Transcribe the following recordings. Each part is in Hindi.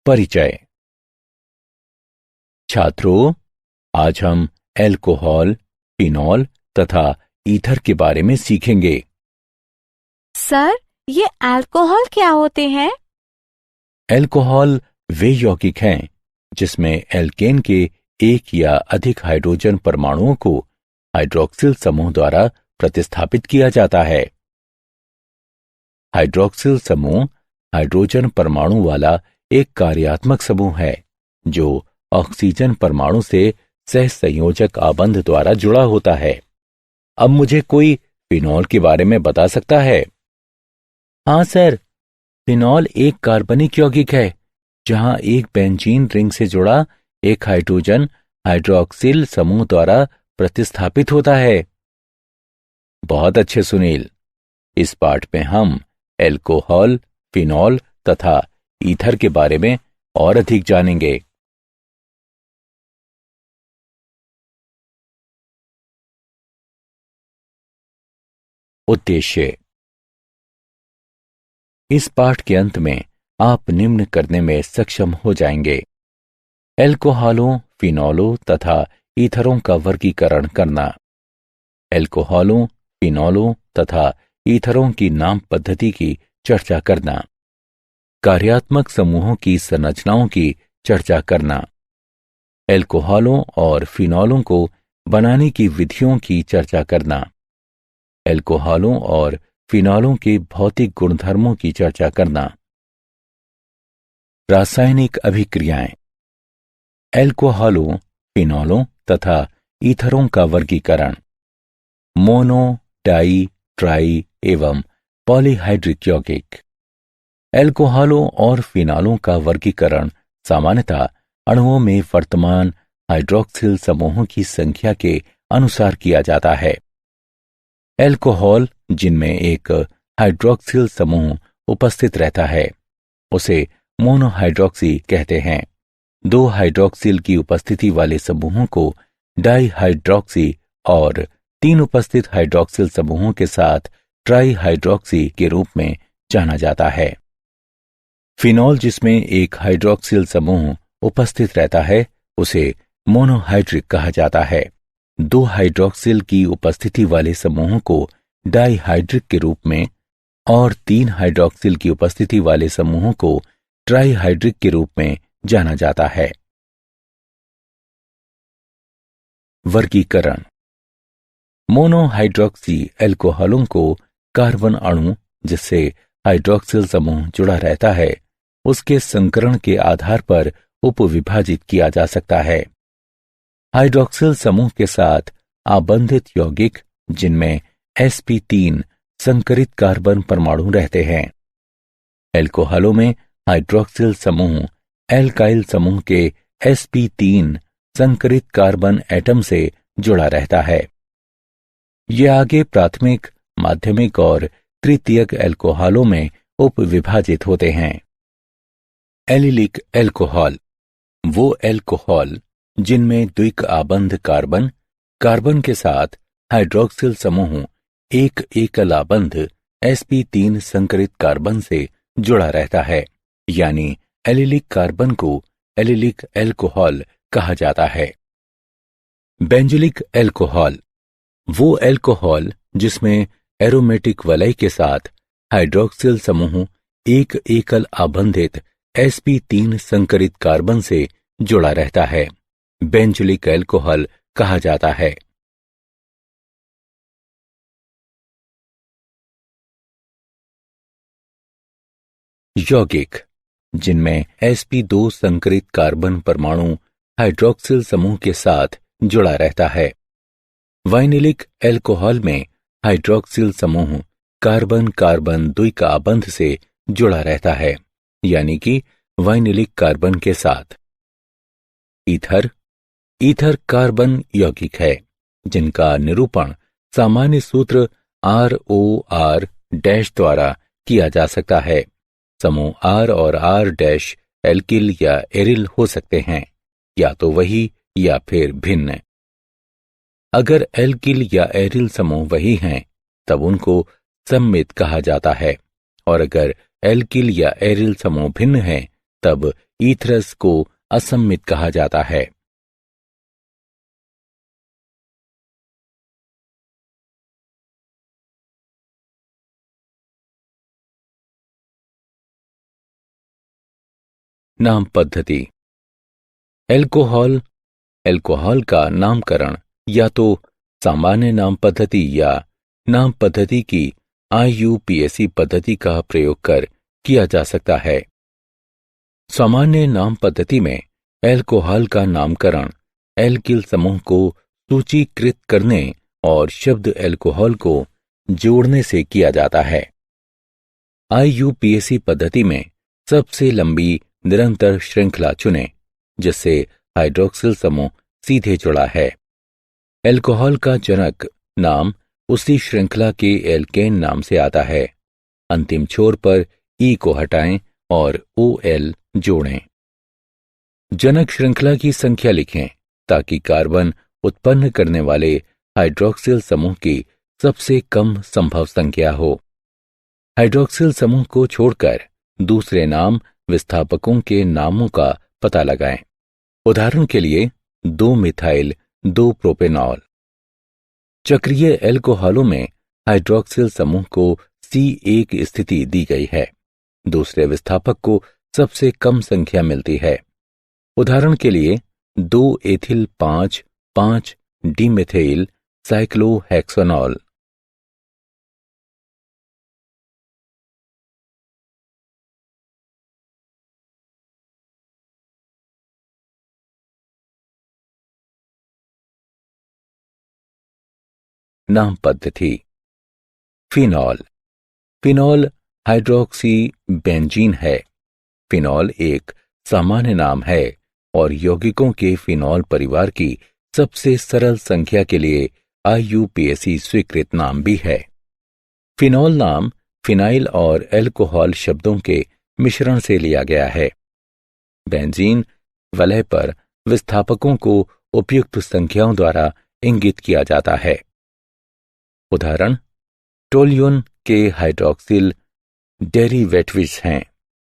परिचय। छात्रों, आज हम अल्कोहल, फिनॉल तथा ईथर के बारे में सीखेंगे। सर, ये अल्कोहल क्या होते हैं? अल्कोहल वे यौगिक हैं जिसमें एल्केन के एक या अधिक हाइड्रोजन परमाणुओं को हाइड्रॉक्सिल समूह द्वारा प्रतिस्थापित किया जाता है। हाइड्रॉक्सिल समूह हाइड्रोजन परमाणु वाला एक कार्यात्मक समूह है जो ऑक्सीजन परमाणु से सहसंयोजक आबंध द्वारा जुड़ा होता है। अब मुझे कोई फिनॉल के बारे में बता सकता है? हाँ सर, फिनॉल एक कार्बनिक यौगिक है जहां एक बेंजीन रिंग से जुड़ा एक हाइड्रोजन हाइड्रॉक्सिल समूह द्वारा प्रतिस्थापित होता है। बहुत अच्छे सुनील, इस पाठ में हम अल्कोहल, फिनॉल तथा ईथर के बारे में और अधिक जानेंगे। उद्देश्य। इस पाठ के अंत में आप निम्न करने में सक्षम हो जाएंगे: अल्कोहलों, फिनॉलों तथा ईथरों का वर्गीकरण करना, अल्कोहलों, फिनॉलों तथा ईथरों की नाम पद्धति की चर्चा करना, कार्यात्मक समूहों की संरचनाओं की चर्चा करना, अल्कोहलों और फिनॉलों को बनाने की विधियों की चर्चा करना, अल्कोहलों और फिनॉलों के भौतिक गुणधर्मों की चर्चा करना। रासायनिक अभिक्रियाएं। अल्कोहलों, फिनॉलों तथा ईथरों का वर्गीकरण। मोनो, डाई, ट्राई एवं पॉलीहाइड्रिक यौगिक। अल्कोहलों और फिनॉलों का वर्गीकरण सामान्यतः अणुओं में वर्तमान हाइड्रॉक्सिल समूहों की संख्या के अनुसार किया जाता है। अल्कोहल जिनमें एक हाइड्रॉक्सिल समूह उपस्थित रहता है उसे मोनोहाइड्रॉक्सी कहते हैं। दो हाइड्रॉक्सिल की उपस्थिति वाले समूहों को डाईहाइड्रॉक्सी और तीन उपस्थित हाइड्रॉक्सिल समूहों के साथ ट्राईहाइड्रॉक्सी के रूप में जाना जाता है। फिनॉल जिसमें एक हाइड्रॉक्सिल समूह उपस्थित रहता है उसे मोनोहाइड्रिक कहा जाता है। दो हाइड्रॉक्सिल की उपस्थिति वाले समूहों को डाईहाइड्रिक के रूप में और तीन हाइड्रॉक्सिल की उपस्थिति वाले समूहों को ट्राईहाइड्रिक के रूप में जाना जाता है। वर्गीकरण। मोनोहाइड्रॉक्सी अल्कोहलों को कार्बन अणु जिससे हाइड्रॉक्सिल समूह जुड़ा रहता है उसके संकरण के आधार पर उपविभाजित किया जा सकता है। हाइड्रॉक्सिल समूह के साथ आबंधित यौगिक जिनमें sp3 संकरित कार्बन परमाणु रहते हैं। अल्कोहलों में हाइड्रॉक्सिल समूह एल्काइल समूह के sp3 संकरित कार्बन एटम से जुड़ा रहता है। यह आगे प्राथमिक, माध्यमिक और तृतीयक अल्कोहलों में उपविभाजित होते हैं। एलिलिक अल्कोहल वो अल्कोहल जिनमें द्विक आबंध कार्बन, कार्बन के साथ हाइड्रॉक्सिल समूह एक एकल आबंध sp3 संकरित कार्बन से जुड़ा रहता है, यानी एलिलिक कार्बन को एलिलिक अल्कोहल कहा जाता है। बेंजोइक अल्कोहल वो अल्कोहल जिसमें एरोमेटिक वलय के साथ हाइड्रॉक्सिल समूह एक एकल आबंधित sp3 संकरित कार्बन से जुड़ा रहता है, बेंजोइक अल्कोहल कहा जाता है। यौगिक जिनमें sp2 संकरित कार्बन परमाणु हाइड्रॉक्सिल समूह के साथ जुड़ा रहता है। वाइनिलिक अल्कोहल में हाइड्रॉक्सिल समूह कार्बन कार्बन द्विक आबंध से जुड़ा रहता है, यानी कि वाइनिलिक कार्बन के साथ। ईथर कार्बन यौगिक है जिनका निरूपण सामान्य सूत्र ROR डैश द्वारा किया जा सकता है। समूह R और R डैश एल्किल या एरिल हो सकते हैं, या तो वही या फिर भिन्न। अगर एल्किल या एरिल समूह वही हैं तब उनको सममित कहा जाता है, और अगर एल्किल या एरिल समूह भिन्न हैं तब ईथरस को असम्मित कहा जाता है। नाम पद्धति। अल्कोहल का नामकरण या तो सामान्य नाम पद्धति या नाम पद्धति की IUPAC पद्धति का प्रयोग कर किया जा सकता है। सामान्य नाम पद्धति में अल्कोहल का नामकरण एल्किल समूह को सूचीकृत करने और शब्द अल्कोहल को जोड़ने से किया जाता है। IUPAC पद्धति में सबसे लंबी निरंतर श्रृंखला चुनें जिससे हाइड्रोक्सिल समूह सीधे जुड़ा है। अल्कोहल का जनक नाम उसी श्रृंखला के एल्केन नाम से आता है। अंतिम छोर पर E को हटाएं और OL जोड़ें। जनक श्रृंखला की संख्या लिखें ताकि कार्बन उत्पन्न करने वाले हाइड्रोक्सिल समूह की सबसे कम संभव संख्या हो। हाइड्रोक्सिल समूह को छोड़कर दूसरे नाम विस्थापकों के नामों का पता लगाएं। उदाहरण के लिए 2 मिथाइल 2 प्रोपेनॉल। चक्रीय अल्कोहलों में हाइड्रोक्सिल समूह को C1 स्थिति दी गई है। दूसरे विस्थापक को सबसे कम संख्या मिलती है। उदाहरण के लिए 2 एथिल 5 डिमेथिल साइक्लोहेक्सोनॉल। नाम पद्धति। फिनॉल हाइड्रोक्सी बेंजीन है। फिनॉल एक सामान्य नाम है और यौगिकों के फिनॉल परिवार की सबसे सरल संख्या के लिए IUPAC स्वीकृत नाम भी है। फिनॉल नाम फिनाइल और अल्कोहल शब्दों के मिश्रण से लिया गया है। बेंजीन वलय पर विस्थापकों को उपयुक्त संख्याओं द्वारा इंगित किया जाता है। उदाहरण टोल्यून के हाइड्रोक्सिल डेरिवेटिव्स हैं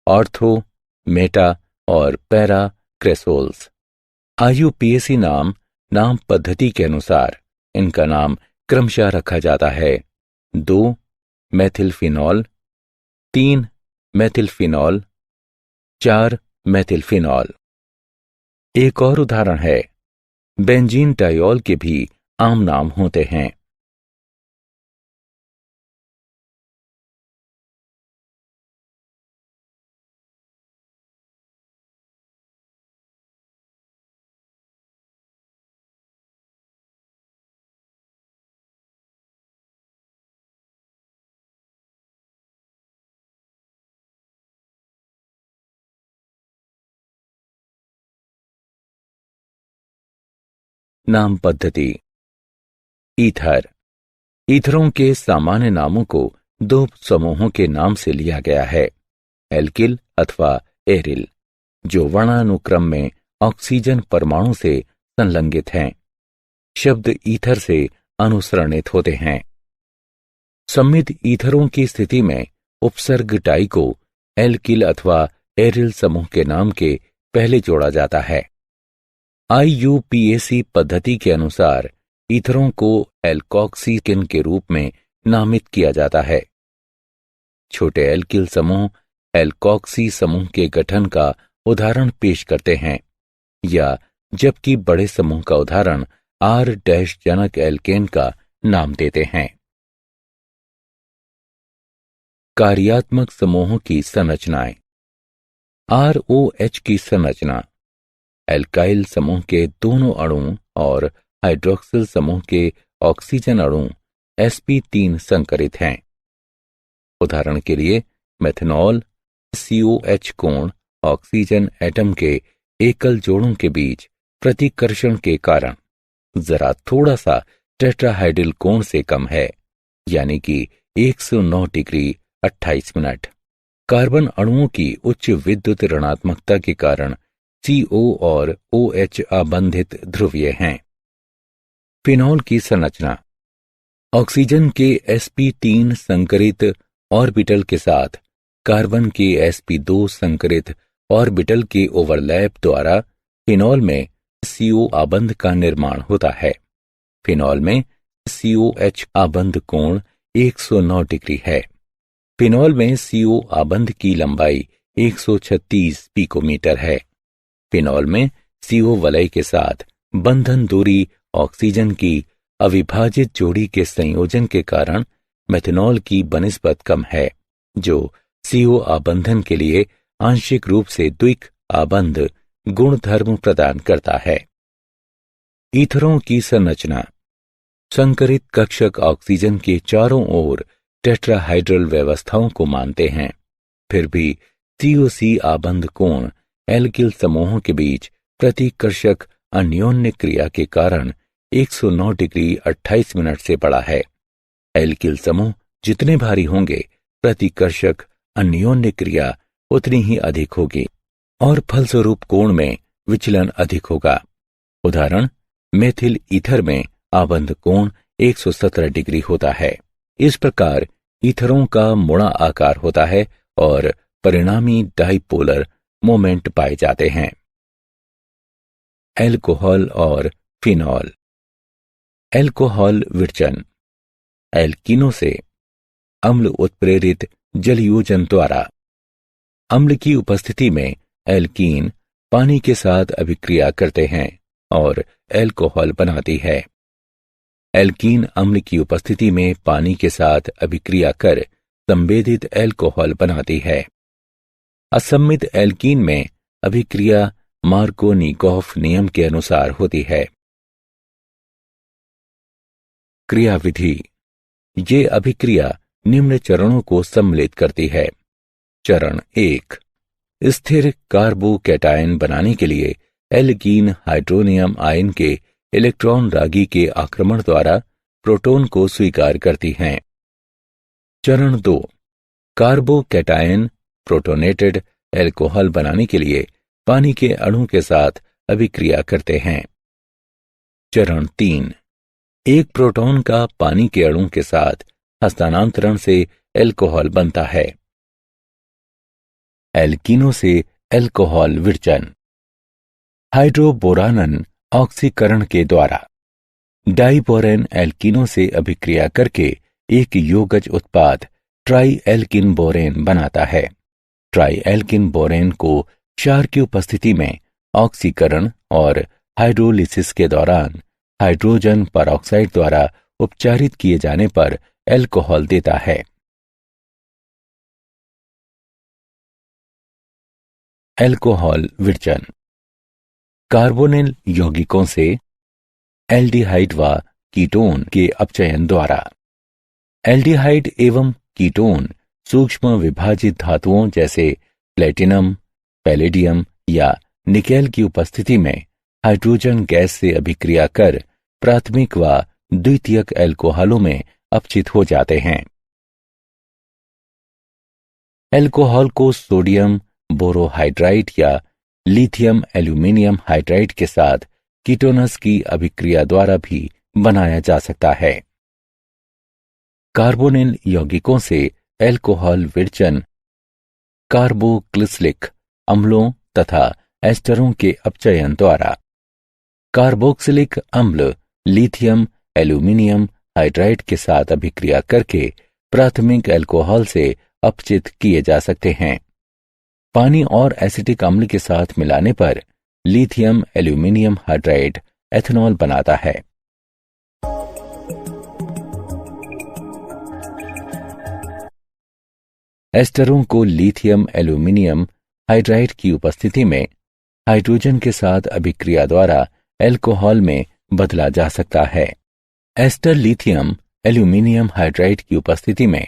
ऑर्थो, मेटा और पैरा क्रेसोल्स। IUPAC नाम पद्धति के अनुसार इनका नाम क्रमशः रखा जाता है। 2 मेथिलफिनॉल, 3 मेथिलफिनॉल, 4 मेथिलफिनॉल। एक और उदाहरण है बेंजीन टायोल के भी आम नाम होते हैं। नाम पद्धति। ईथरों के सामान्य नामों को 2 समूहों के नाम से लिया गया है, एल्किल अथवा एरिल, जो वर्णानुक्रम में ऑक्सीजन परमाणु से संलग्नित हैं। शब्द ईथर से अनुसरणित होते हैं। सम्मित ईथरों की स्थिति में उपसर्ग टाई को एल्किल अथवा एरिल समूह के नाम के पहले जोड़ा जाता है। IUPAC पद्धति के अनुसार ईथरों को एल्कोक्सिकिन के रूप में नामित किया जाता है। छोटे एल्किल समूह एल्कोक्सी समूह के गठन का उदाहरण पेश करते हैं या जबकि बड़े समूह का उदाहरण R- जनक एल्केन का नाम देते हैं। कार्यात्मक समूहों की संरचनाएं। ROH की संरचना एल्काइल समूह के दोनों अणु और हाइड्रोक्सिल समूह के ऑक्सीजन अणु sp3 संकरित हैं। उदाहरण के लिए मेथनॉल COH कोण ऑक्सीजन एटम के एकल जोड़ों के बीच प्रतिकर्षण के कारण जरा थोड़ा सा टेट्राहाइड्रल कोण से कम है, यानी कि 109 डिग्री 28 मिनट। कार्बन अणुओं की उच्च विद्युत ऋणात्मकता के कारण CO और OH आबंधित ध्रुवीय हैं। फिनॉल की संरचना ऑक्सीजन के sp3 संकरित ऑर्बिटल के साथ कार्बन के sp2 संकरित ऑर्बिटल के ओवरलैप द्वारा फिनॉल में CO आबंध का निर्माण होता है। फिनॉल में COH आबंध कोण 109 डिग्री है। फिनॉल में CO आबंध की लंबाई 136 पिकोमीटर है। फिनॉल में CO वलय के साथ बंधन दूरी ऑक्सीजन की अविभाजित जोड़ी के संयोजन के कारण मेथनॉल की बनिस्बत कम है, जो CO आबंधन के लिए आंशिक रूप से द्विक आबंध गुणधर्म प्रदान करता है। ईथरों की संरचना। संकरित कक्षक ऑक्सीजन के चारों ओर टेट्राहाइड्रल व्यवस्थाओं को मानते हैं, फिर भी COC आबंध कोण एल्किल समूहों के बीच प्रतिकर्षक अन्योन्य क्रिया के कारण 109 डिग्री 28 मिनट से बड़ा है। एल्किल समूह जितने भारी होंगे, प्रतिकर्षक अन्योन्य क्रिया उतनी ही अधिक होगी और फलस्वरूप कोण में विचलन अधिक होगा। उदाहरण, मेथिल ईथर में आबंध कोण 117 डिग्री होता है। इस प्रकार ईथरों का मुड़ा आकार होता है और परिणामी डाइपोलर मोमेंट पाए जाते हैं। एल्कोहल और फिनॉल। एल्कोहल विरचन। एल्कीनों से अम्ल उत्प्रेरित जलयोजन द्वारा अम्ल की उपस्थिति में एल्कीन पानी के साथ अभिक्रिया करते हैं और एल्कोहल बनाती है। एल्कीन अम्ल की उपस्थिति में पानी के साथ अभिक्रिया कर संवेदित एल्कोहल बनाती है। असम्मित एल्कीन में अभिक्रिया मार्कोनिकोफ नियम के अनुसार होती है। क्रियाविधि। ये अभिक्रिया निम्न चरणों को सम्मिलित करती है। चरण 1, स्थिर कार्बोकैटायन बनाने के लिए एल्कीन हाइड्रोनियम आयन के इलेक्ट्रॉन रागी के आक्रमण द्वारा प्रोटॉन को स्वीकार करती हैं। चरण 2, कार्बोकैटायन प्रोटोनेटेड एल्कोहल बनाने के लिए पानी के अणु के साथ अभिक्रिया करते हैं। चरण 3, एक प्रोटॉन का पानी के अणु के साथ हस्तांतरण से एल्कोहल बनता है। एल्कीनों से एल्कोहल विरचन। हाइड्रोबोरानन ऑक्सीकरण के द्वारा डाइबोरेन एल्कीनों से अभिक्रिया करके एक योगज उत्पाद ट्राई एल्किन बोरेन बनाता है। ट्राई एल्किन बोरेन को क्षार की उपस्थिति में ऑक्सीकरण और हाइड्रोलिसिस के दौरान हाइड्रोजन परऑक्साइड द्वारा उपचारित किए जाने पर एल्कोहल देता है। एल्कोहल विरचन। कार्बोनिल यौगिकों से एल्डिहाइड व कीटोन के अपचयन द्वारा एल्डिहाइड एवं कीटोन सूक्ष्म विभाजित धातुओं जैसे प्लेटिनम, पैलेडियम या निकेल की उपस्थिति में हाइड्रोजन गैस से अभिक्रिया कर प्राथमिक व द्वितीयक एल्कोहलों में अपचित हो जाते हैं। एल्कोहल को सोडियम बोरोहाइड्राइड या लिथियम एल्यूमिनियम हाइड्राइड के साथ कीटोनस की अभिक्रिया द्वारा भी बनाया जा सकता है। कार्बोनिल यौगिकों से एल्कोहल विरचन कार्बोक्सिलिक अम्लों तथा एस्टरों के अपचयन द्वारा कार्बोक्सिलिक अम्ल लिथियम एल्यूमिनियम हाइड्राइड के साथ अभिक्रिया करके प्राथमिक एल्कोहल से अपचित किए जा सकते हैं। पानी और एसिटिक अम्ल के साथ मिलाने पर लिथियम एल्यूमिनियम हाइड्राइड एथेनॉल बनाता है। एस्टरों को लिथियम एल्यूमिनियम हाइड्राइड की उपस्थिति में हाइड्रोजन के साथ अभिक्रिया द्वारा एल्कोहल में बदला जा सकता है। एस्टर लिथियम एल्यूमिनियम हाइड्राइड की उपस्थिति में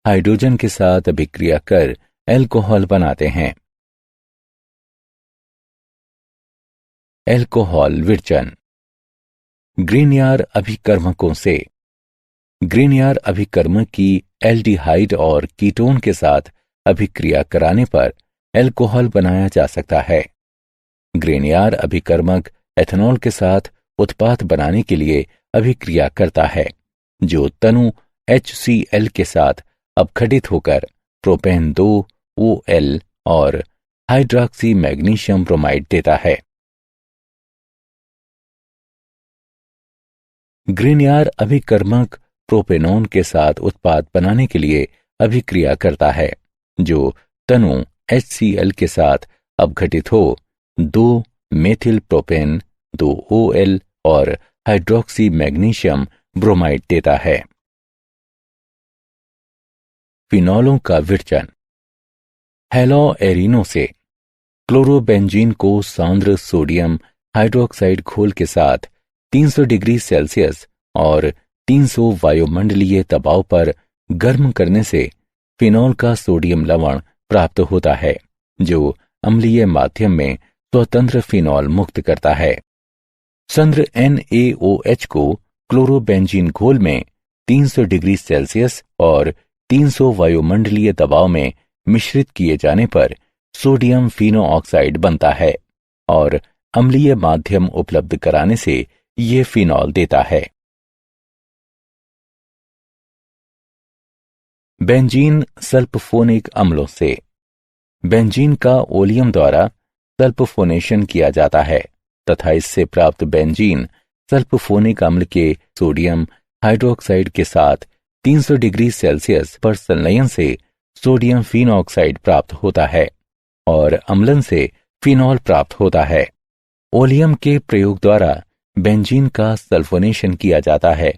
हाइड्रोजन के साथ अभिक्रिया कर एल्कोहल बनाते हैं। एल्कोहल विरचन ग्रीनियर अभिकर्मकों से ग्रीनियर अभिकर्मक की एल्डिहाइड और कीटोन के साथ अभिक्रिया कराने पर एल्कोहल बनाया जा सकता है। ग्रीनियर अभिकर्मक एथेनॉल के साथ उत्पाद बनाने के लिए अभिक्रिया करता है, जो तनु HCl के साथ अपघटित होकर प्रोपेन 2 OL और हाइड्रॉक्सी मैग्नीशियम ब्रोमाइड देता है। ग्रिनियार अभिकर्मक प्रोपेनोन के साथ उत्पाद बनाने के लिए अभिक्रिया करता है, जो तनु HCl के साथ अपघटित हो 2 मेथिल प्रोपेन, 2 OL और हाइड्रॉक्सी मैग्नीशियम ब्रोमाइड देता है। फिनॉलों का विरचन। हेलोएरिनो से क्लोरोबेंजीन को सांद्र सोडियम हाइड्रोक्साइड घोल के साथ 300 डिग्री सेल्सियस और 300 वायुमंडलीय दबाव पर गर्म करने से फिनॉल का सोडियम लवण प्राप्त होता है, जो अम्लीय माध्यम में स्वतंत्र फिनॉल मुक्त करता है। सांद्र NaOH को क्लोरोबेंजीन घोल में 300 डिग्री सेल्सियस और 300 वायुमंडलीय दबाव में मिश्रित किए जाने पर सोडियम फिनो ऑक्साइड बनता है और अम्लीय माध्यम उपलब्ध कराने से ये फिनॉल देता है। बेंजीन सल्फोनिक अम्लों से बेंजीन का ओलियम द्वारा सल्फोनेशन किया जाता है तथा इससे प्राप्त बेंजीन सल्फोनिक अम्ल के सोडियम हाइड्रोक्साइड के साथ 300 डिग्री सेल्सियस पर संलयन से सोडियम फिनॉक्साइड प्राप्त होता है और अम्लन से फिनॉल प्राप्त होता है। ओलियम के प्रयोग द्वारा बेंजीन का सल्फोनेशन किया जाता है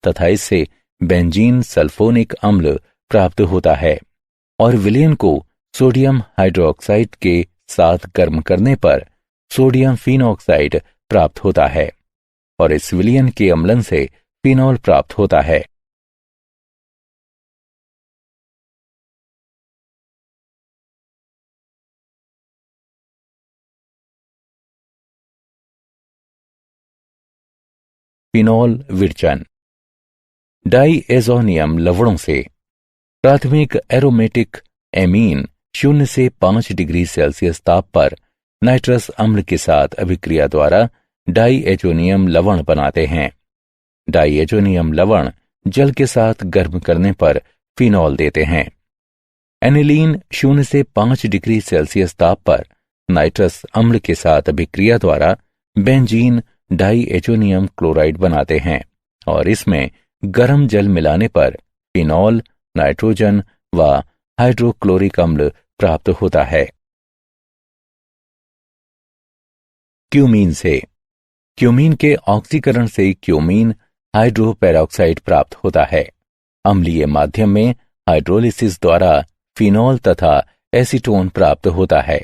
तथा इससे बेंजीन सल्फोनिक अम्ल प्राप्त होता है और विलयन को सोडियम हाइड्रोक्साइड के साथ गर्म करने पर सोडियम फिनॉक्साइड प्राप्त होता है और इस विलयन के अम्लन से फिनॉल प्राप्त होता है। फिनॉल विरचन। डाइएजोनियम लवणों से प्राथमिक एरोमेटिक एमीन 0 से 5 डिग्री सेल्सियस ताप पर नाइट्रस अम्ल के साथ अभिक्रिया द्वारा डाइएजोनियम लवण बनाते हैं। डाइएजोनियम लवण जल के साथ गर्म करने पर फिनॉल देते हैं। एनिलीन 0 से 5 डिग्री सेल्सियस ताप पर नाइट्रस अम्ल के साथ अभिक्रिया द्वारा बेंजीन डाइएजोनियम क्लोराइड बनाते हैं और इसमें गर्म जल मिलाने पर फिनॉल, नाइट्रोजन व हाइड्रोक्लोरिक अम्ल प्राप्त होता है। क्यूमीन से क्यूमीन के ऑक्सीकरण से क्यूमीन हाइड्रोपेरोक्साइड प्राप्त होता है। अम्लीय माध्यम में हाइड्रोलिसिस द्वारा फिनॉल तथा एसीटोन प्राप्त होता है।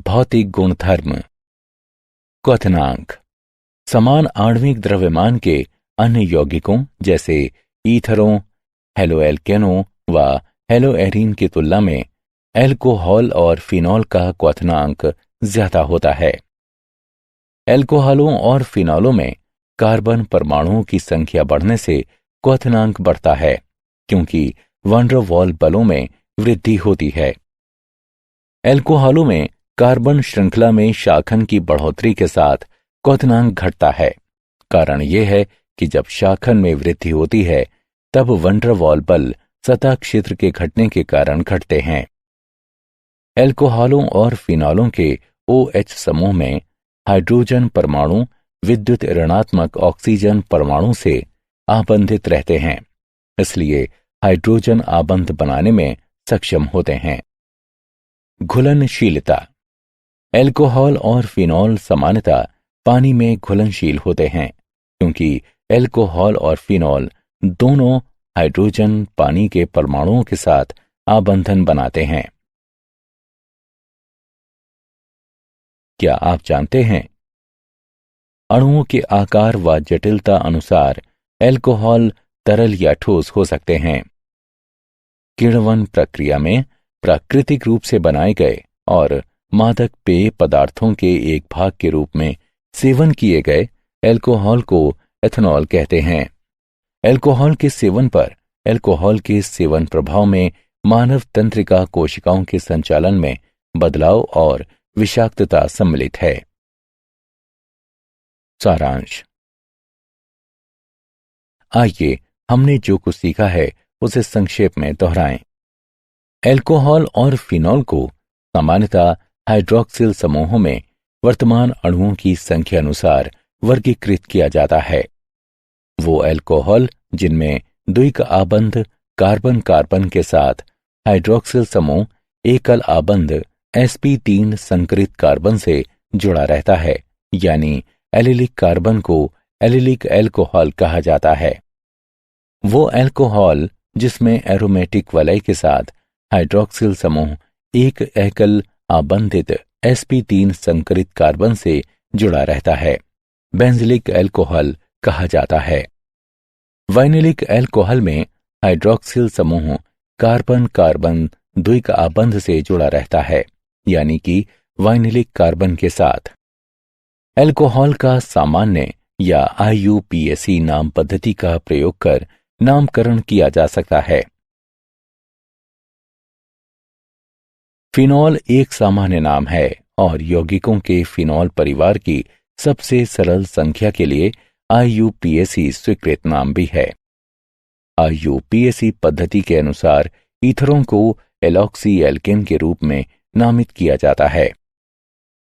भौतिक गुणधर्म। क्वथनांक। समान आणविक द्रव्यमान के अन्य यौगिकों जैसे ईथरों, हेलोएल्केनों व हेलोएरीन की तुलना में एल्कोहल और फिनॉल का क्वथनांक ज्यादा होता है। एल्कोहलों और फिनॉलों में कार्बन परमाणुओं की संख्या बढ़ने से क्वथनांक बढ़ता है, क्योंकि वैन डर वाल बलों में वृद्धि होती है। एल्कोहलों में कार्बन श्रृंखला में शाखन की बढ़ोतरी के साथ क्वथनांक घटता है। कारण यह है कि जब शाखन में वृद्धि होती है तब वैन डर वाल बल सतह क्षेत्र के घटने के कारण घटते हैं। एल्कोहलों और फिनॉलों के OH समूह में हाइड्रोजन परमाणु विद्युत ऋणात्मक ऑक्सीजन परमाणु से आबंधित रहते हैं, इसलिए हाइड्रोजन आबंध बनाने में सक्षम होते हैं। घुलनशीलता। एल्कोहल और फिनॉल सामान्यतः पानी में घुलनशील होते हैं, क्योंकि एल्कोहल और फिनॉल दोनों हाइड्रोजन पानी के परमाणुओं के साथ आबंधन बनाते हैं। क्या आप जानते हैं अणुओं के आकार व जटिलता अनुसार एल्कोहल तरल या ठोस हो सकते हैं। किण्वन प्रक्रिया में प्राकृतिक रूप से बनाए गए और मादक पेय पदार्थों के एक भाग के रूप में सेवन किए गए एल्कोहल को एथनॉल कहते हैं। एल्कोहल के सेवन पर एल्कोहल के सेवन प्रभाव में मानव तंत्रिका कोशिकाओं के संचालन में बदलाव और विषाक्तता सम्मिलित है। सारांश। आइए हमने जो कुछ सीखा है उसे संक्षेप में दोहराएं। एल्कोहल और फिनॉल को सामान्यतः हाइड्रॉक्सिल समूहों में वर्तमान अणुओं की संख्या अनुसार वर्गीकृत किया जाता है। वो एल्कोहल जिनमें द्विक आबंध कार्बन कार्बन के साथ हाइड्रॉक्सिल समूह एकल आबंध sp3 संकरित कार्बन से जुड़ा रहता है, यानी एलिलिक कार्बन को एलिलिक एल्कोहल कहा जाता है। वो एल्कोहल जिसमें एरोमेटिक वलय के साथ हाइड्रॉक्सिल समूह एक एकल आबंधित sp3 संकरित कार्बन से जुड़ा रहता है, बेंजिलिक एल्कोहल कहा जाता है। वाइनिलिक एल्कोहल में हाइड्रॉक्सिल समूह कार्बन कार्बन द्विक आबंध से जुड़ा रहता है, यानी कि वाइनिलिक कार्बन के साथ। एल्कोहल का सामान्य या IUPAC नाम पद्धति का प्रयोग कर नामकरण किया जा सकता है। फिनॉल एक सामान्य नाम है और यौगिकों के फिनॉल परिवार की सबसे सरल संख्या के लिए IUPAC स्वीकृत नाम भी है। IUPAC पद्धति के अनुसार ईथरों को एलॉक्सी एल्केन के रूप में नामित किया जाता है।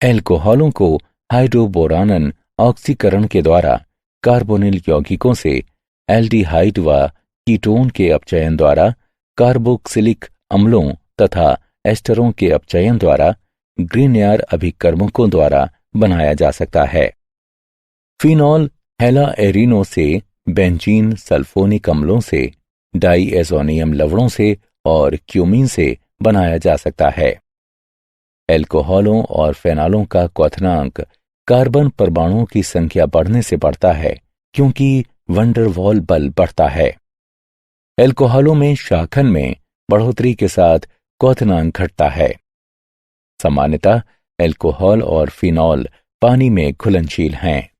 एल्कोहलों को हाइड्रोबोरानन ऑक्सीकरण के द्वारा कार्बोनिल यौगिकों से एल्डिहाइड व कीटोन के अपचयन द्वारा कार्बोक्सिलिक अम्लों तथा एस्टरों के अपचयन द्वारा ग्रीनयार अभिकर्मकों द्वारा बनाया जा सकता है। फिनॉल हेलाएरिनो से, बेंजीन सल्फोनिक अम्लों से, डाईएजोनियम लवणों से और क्यूमीन से बनाया जा सकता है। एल्कोहलों और फेनॉलों का क्वथनांक कार्बन परमाणुओं की संख्या बढ़ने से बढ़ता है, क्योंकि वंडरवॉल बल बढ़ता है। एल्कोहलों में शाखन में बढ़ोतरी के साथ क्वथनांक घटता है। सामान्यतः एल्कोहल और फिनॉल पानी में घुलनशील हैं।